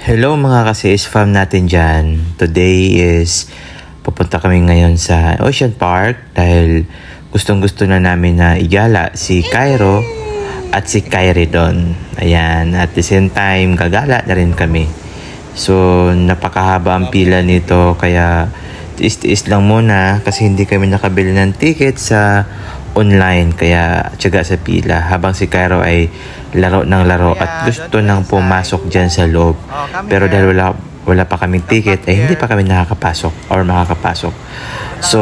Hello mga ka-CS fam natin dyan. Today is pupunta kami ngayon sa Ocean Park dahil gustong-gusto na namin na igala si Cairo at si Kyrie doon. Ayan, at the same time gagala na rin kami. So napakahaba ang pila nito kaya tiis-tiis lang muna kasi hindi kami nakabili ng ticket sa online kaya tiyaga sa pila habang si Cairo ay laro ng laro at gusto nang pumasok dyan sa loob pero dahil wala pa kaming ticket ay hindi pa kami nakakapasok or makakapasok. So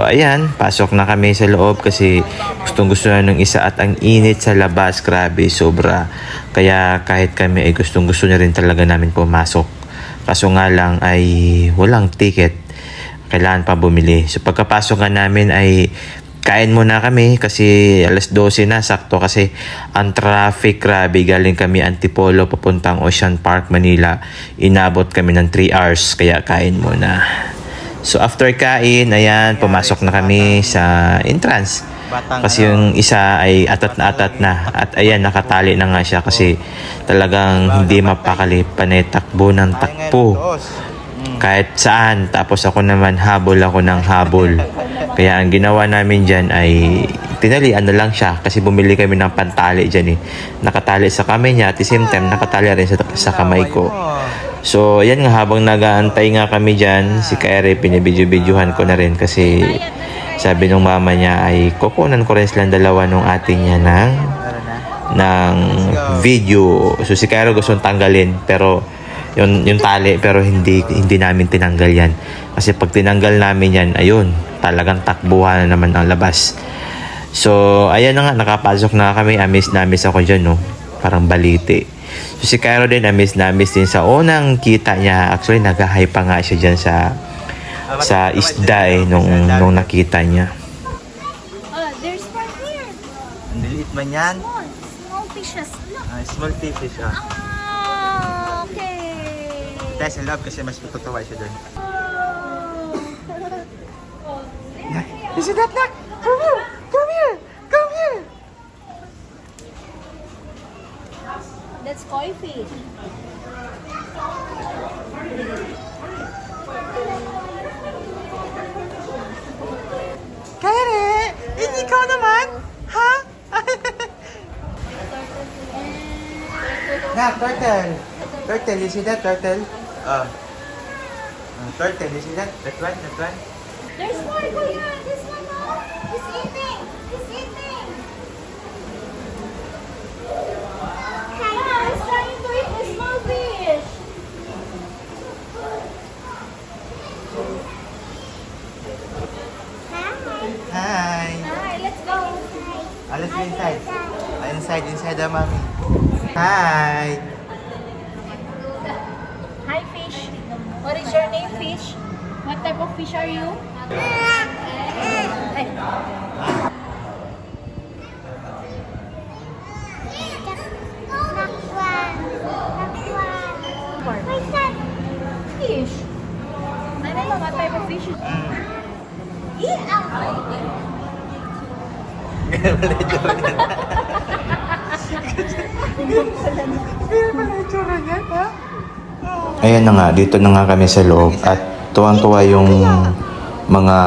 ayan, pasok na kami sa loob kasi gustong gusto na ng isa at ang init sa labas, grabe, sobra. Kaya kahit kami ay gustong gusto na rin talaga namin pumasok, kaso nga lang ay walang ticket, kailangan pa bumili. So pagkapasok nga namin ay kain muna kami kasi alas 12 na, sakto kasi ang traffic, grabe. Galing kami Antipolo papuntang Ocean Park, Manila. Inabot kami ng 3 hours kaya kain muna. So after kain, ayan, pumasok na kami sa entrance. Kasi yung isa ay atat na at ayan, nakatali na nga siya kasi talagang hindi mapakali, panay takbo ng takbo kahit saan. Tapos ako naman habol ako ng habol. Kaya ang ginawa namin dyan ay tinalian na lang siya kasi bumili kami ng pantali dyan eh. Nakatali sa kamay niya at the same time nakatali rin sa kamay ko. So yan nga, habang nag-aantay nga kami dyan, si Kyrie pinibidyo-bidyuhan ko na rin kasi sabi nung mama niya ay kukunan ko rin silang dalawa nung ate niya ng video. So si Kyrie gustong tanggalin pero yung tali pero hindi namin tinanggal yan. Kasi pag tinanggal namin yan, ayun, talagang takbuhan na naman ang labas. So, ayan na nga, nakapasok na kami. Amis ako dyan, no? Parang baliti. So, si Cairo din, amis din sa unang kita niya. Actually, nag-high pa nga siya dyan sa isda eh, nung nakita niya. There's one here. Ang diliit man yan. Small fishes. Look. Small fishes. Okay. Dahil sa love kasi mas matutuwa siya doon. You see that, Nak? Come here! Come here! Come here! That's koi fish. Kyrie! Hindi ikaw naman? Ha? Nak, turtle! Turtle, you see that, turtle? Turtle, you see that? That one, that one? There's more here. This one, oh. He's eating. He's eating. Yeah, he's trying to eat the small fish. Hi! Hi, let's go. Let's go inside. Inside the mommy. Hi! Hi, fish. What is your name, fish? What type of fish are you? Hey. What's that? Fish. I don't know what type of fish it is. Ayan na nga, dito na nga kami sa loob at tuwang-tuwa yung mga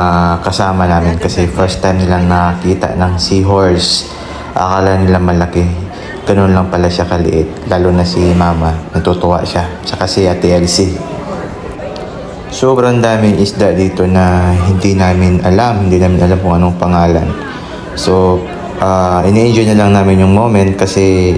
kasama namin kasi first time nilang nakita ng seahorse. Akala nila malaki, ganun lang pala siya kaliit, lalo na si mama, natutuwa siya, saka si Ate Elsie. Sobrang daming isda dito na hindi namin alam kung anong pangalan. So ini-enjoy na lang namin yung moment kasi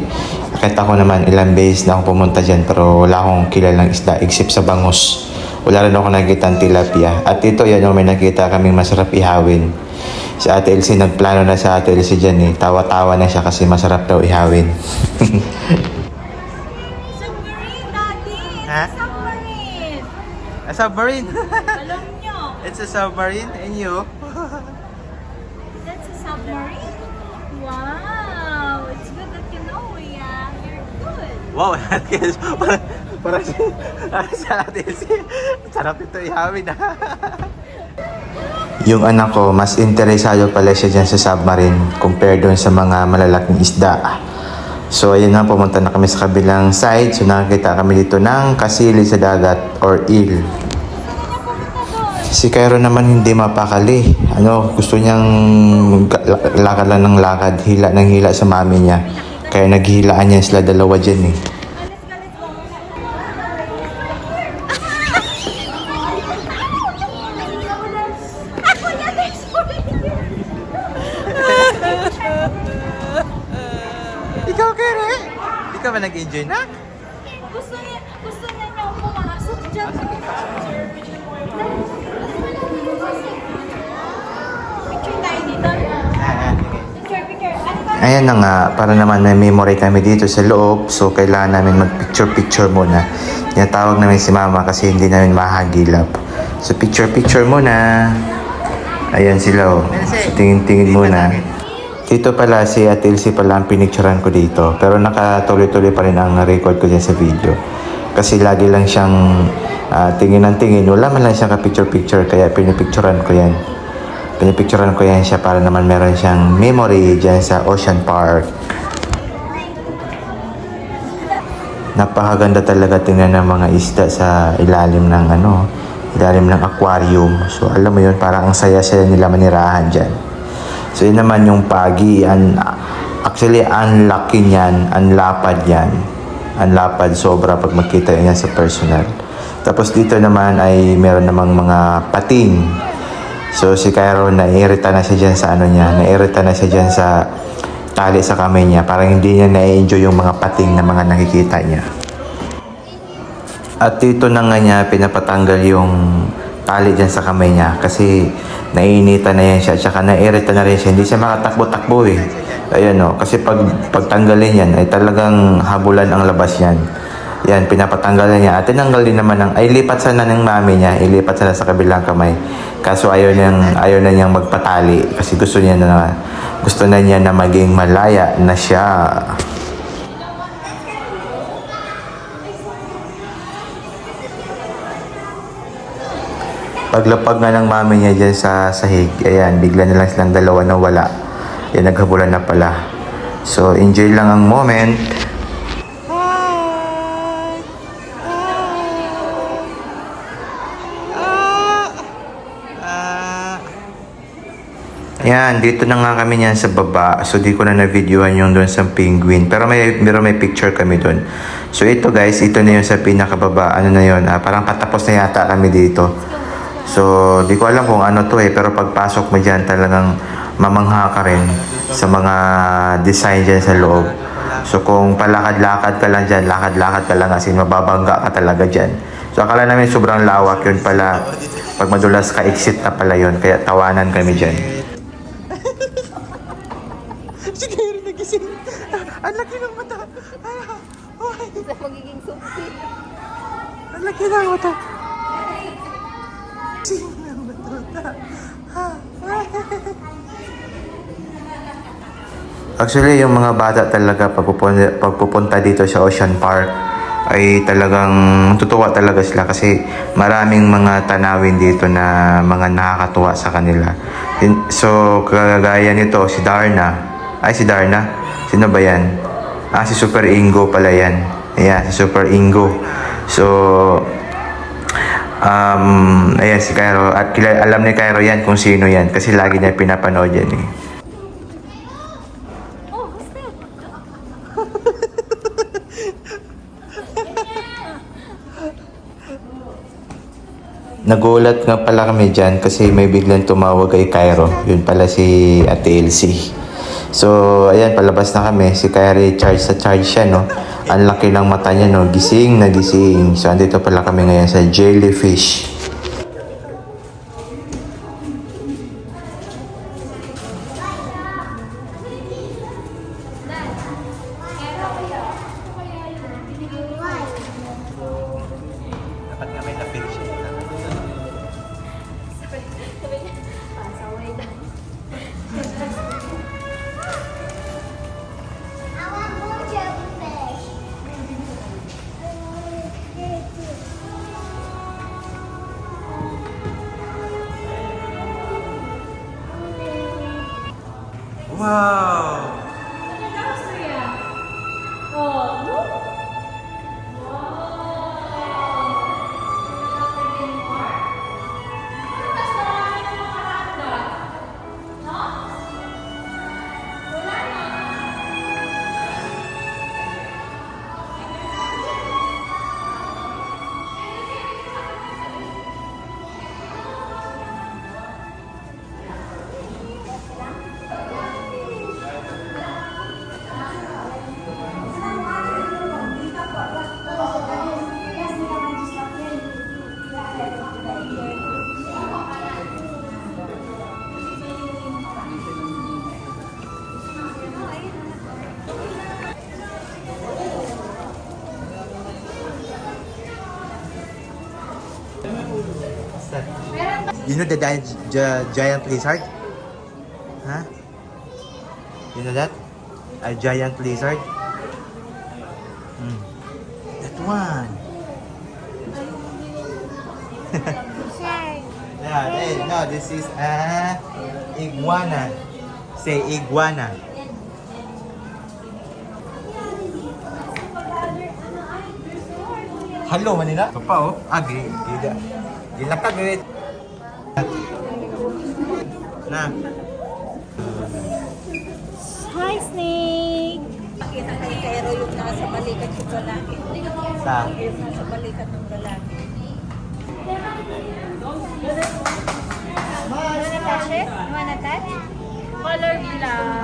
kahit ako naman ilang beses na ako pumunta dyan pero wala akong kilalang isda except sa bangus. Wala rin ako nakikita ng tilapia. At ito, yan yung may nakita kaming masarap ihawin. Si Ate Elsie, nagplano na sa Ate Elsie dyan eh. Tawa-tawa na siya kasi masarap daw ihawin. Submarine, Daddy. Ha? Submarine. A submarine! Alam nyo. It's a submarine and you? That's a submarine? Wow. It's good that you know, yeah. You're good. Wow! Parang sa Ate Elsie. Sarap ito ihawin ha. Yung anak ko, mas interesado pala siya dyan sa submarine compare doon sa mga malalaking isda. So ayun na, pumunta na kami sa kabilang side. So nakakita kami dito ng kasili sa dagat or eel. Si Cairo naman hindi mapakali. Gusto niyang lakad lang ng lakad, hila ng hila sa mami niya. Kaya naghihilaan niya sila dalawa dyan eh. Ikaw, Cairo eh? Ikaw ba nag-enjoy na? Gusto niya niyang pumasok dyan. Picture tayo dito. Picture. Ano ba? Ayan na nga, para naman may memory kami dito sa loob. So, kailangan namin mag-picture-picture muna. Tinatawag namin si mama kasi hindi namin mahagilap. So, picture-picture muna. Ayan sila oh. So, tingin-tingin muna. Dito pala si Atilsi pala ang pinicturean ko dito. Pero nakatuloy-tuloy pa rin ang record ko dyan sa video. Kasi lagi lang siyang tingin ng tingin. Wala man lang siyang ka-picture-picture. Kaya pinipicturean ko yan. Pinipicturean ko yan siya para naman meron siyang memory dyan sa Ocean Park. Napakaganda talaga tingnan ng mga isda sa ilalim ng ilalim ng aquarium. So alam mo yun, parang ang saya-saya nila manirahan dyan. So yun naman yung pagi. Actually, ang laki niyan, ang lapad yan. Ang lapad sobra pag makita yan sa personal. Tapos dito naman ay meron namang mga pating. So si Cairo naiirita na siya dyan sa naiirita na siya dyan sa tali sa kamay niya. Parang hindi niya na-enjoy yung mga pating na mga nakikita niya. At dito na nga niya pinapatanggal yung tali dyan sa kamay niya kasi naiinitan na yan siya at saka naiirita na rin siya. Hindi siya makatakbo-takbo eh. Ayan o, kasi pagtanggalin yan ay talagang habulan ang labas yan. Yan, pinapatanggalan niya. At tinanggal din naman lipat sana ng mami niya. Ilipat sana sa kabilang kamay. Kaso ayaw na niyang magpatali. Kasi gusto na niya na maging malaya na siya. Paglapag nga ng mami niya dyan sa sahig, ayan, bigla na lang silang dalawa na wala. Yan, naghabulan na pala. So, enjoy lang ang moment. Ayan, dito na nga kami niyan sa baba. So, di ko na na-videoan yung doon sa penguin. Pero may picture kami doon. So, ito guys, ito na yung sa pinakababa. Ano na yun? Parang patapos na yata kami dito. So, di ko alam kung ano to eh. Pero pagpasok mo dyan, talagang mamangha ka rin sa mga design dyan sa loob. So, kung palakad-lakad ka lang dyan, lakad-lakad ka lang kasi mababangga ka talaga dyan. So, akala namin sobrang lawak yun pala. Pag madulas ka, exit na pala yun. Kaya tawanan kami dyan. Si Cairo nagising. Ang laki ng mata. Sa magiging suksi. Ang laki ng mata. Gising ng mata. Actually, yung mga bata talaga pagpupunta dito sa Ocean Park ay talagang tutuwa talaga sila kasi maraming mga tanawin dito na mga nakakatuwa sa kanila. So, kagaya nito, si Darna. Si Darna? Sino ba yan? Si Super Ingo pala yan. Ayan, si Super Ingo. So, ayan si Cairo. At alam ni Cairo yan kung sino yan kasi lagi niya pinapanood yan eh. Oh, who's that? Nagulat nga pala kami dyan kasi may biglang tumawag kay Cairo. Yun pala si Ate Elsie. So, ayan, palabas na kami. Si Cairo charge siya, no? Ang laki ng mata niya, no? Gising na gising. So, andito pala kami ngayon sa jellyfish. Dapat nga may lapit siya. Pasaway tayo. Wow! You know the giant lizard? Huh? You know that? A giant lizard? That one. Yeah, hey, no, this is a iguana. Say iguana. Hello, Manila. Ito pa, oh. Gilakag, eh. Na. Hi, Snake! Nakita kay Cairo yung nasa balikat yung lalaki. Sa? Yung nasa balikat ng lalaki. You wanna touch it? You wanna touch? Color black.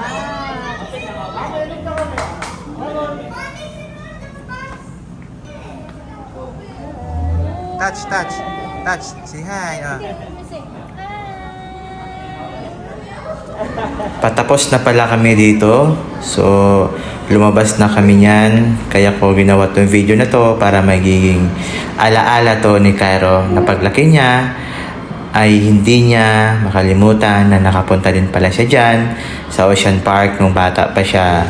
Touch. Say hi. Patapos na pala kami dito. So, lumabas na kami niyan. Kaya ko ginawa tong video na to para magiging alaala to ni Cairo na paglaki niya ay hindi niya makalimutan na nakapunta din pala siya dyan sa Ocean Park nung bata pa siya.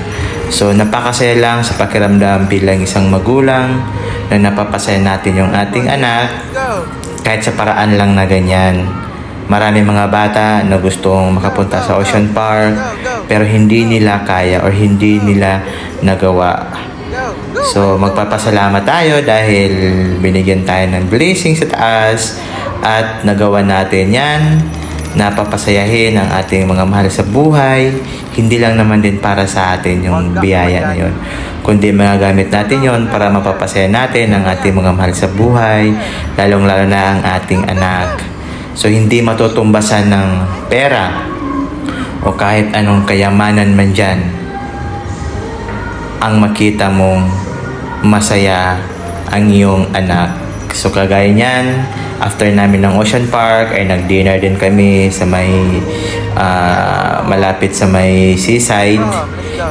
So, napakasaya lang sa pakiramdam bilang isang magulang na napapasaya natin yung ating anak kahit sa paraan lang na ganyan. Marami mga bata na gustong makapunta sa Ocean Park pero hindi nila kaya or hindi nila nagawa. So magpapasalamat tayo dahil binigyan tayo ng blessing sa taas at nagawa natin yan. Napapasayahin ang ating mga mahal sa buhay. Hindi lang naman din para sa atin yung biyaya na yun, kundi magagamit natin yon para mapapasaya natin ang ating mga mahal sa buhay, lalong-lalo na ang ating anak. So, hindi matutumbasan ng pera o kahit anong kayamanan man dyan ang makita mong masaya ang iyong anak. So, kagaya niyan, after namin ng Ocean Park, ay nag-dinner din kami sa may malapit sa may seaside.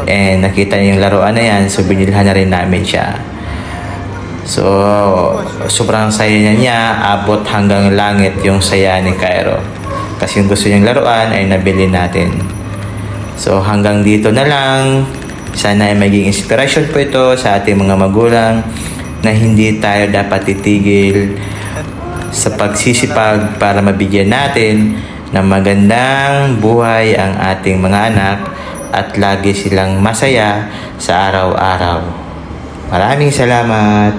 And nakita niya yung laruan na yan, so binilhan na rin namin siya. So, sobrang saya niya, abot hanggang langit yung saya ni Cairo. Kasi yung gusto niyang laruan ay nabili natin. So, hanggang dito na lang. Sana ay maging inspirasyon po ito sa ating mga magulang na hindi tayo dapat titigil sa pagsisipag para mabigyan natin ng magandang buhay ang ating mga anak at lagi silang masaya sa araw-araw. Maraming salamat!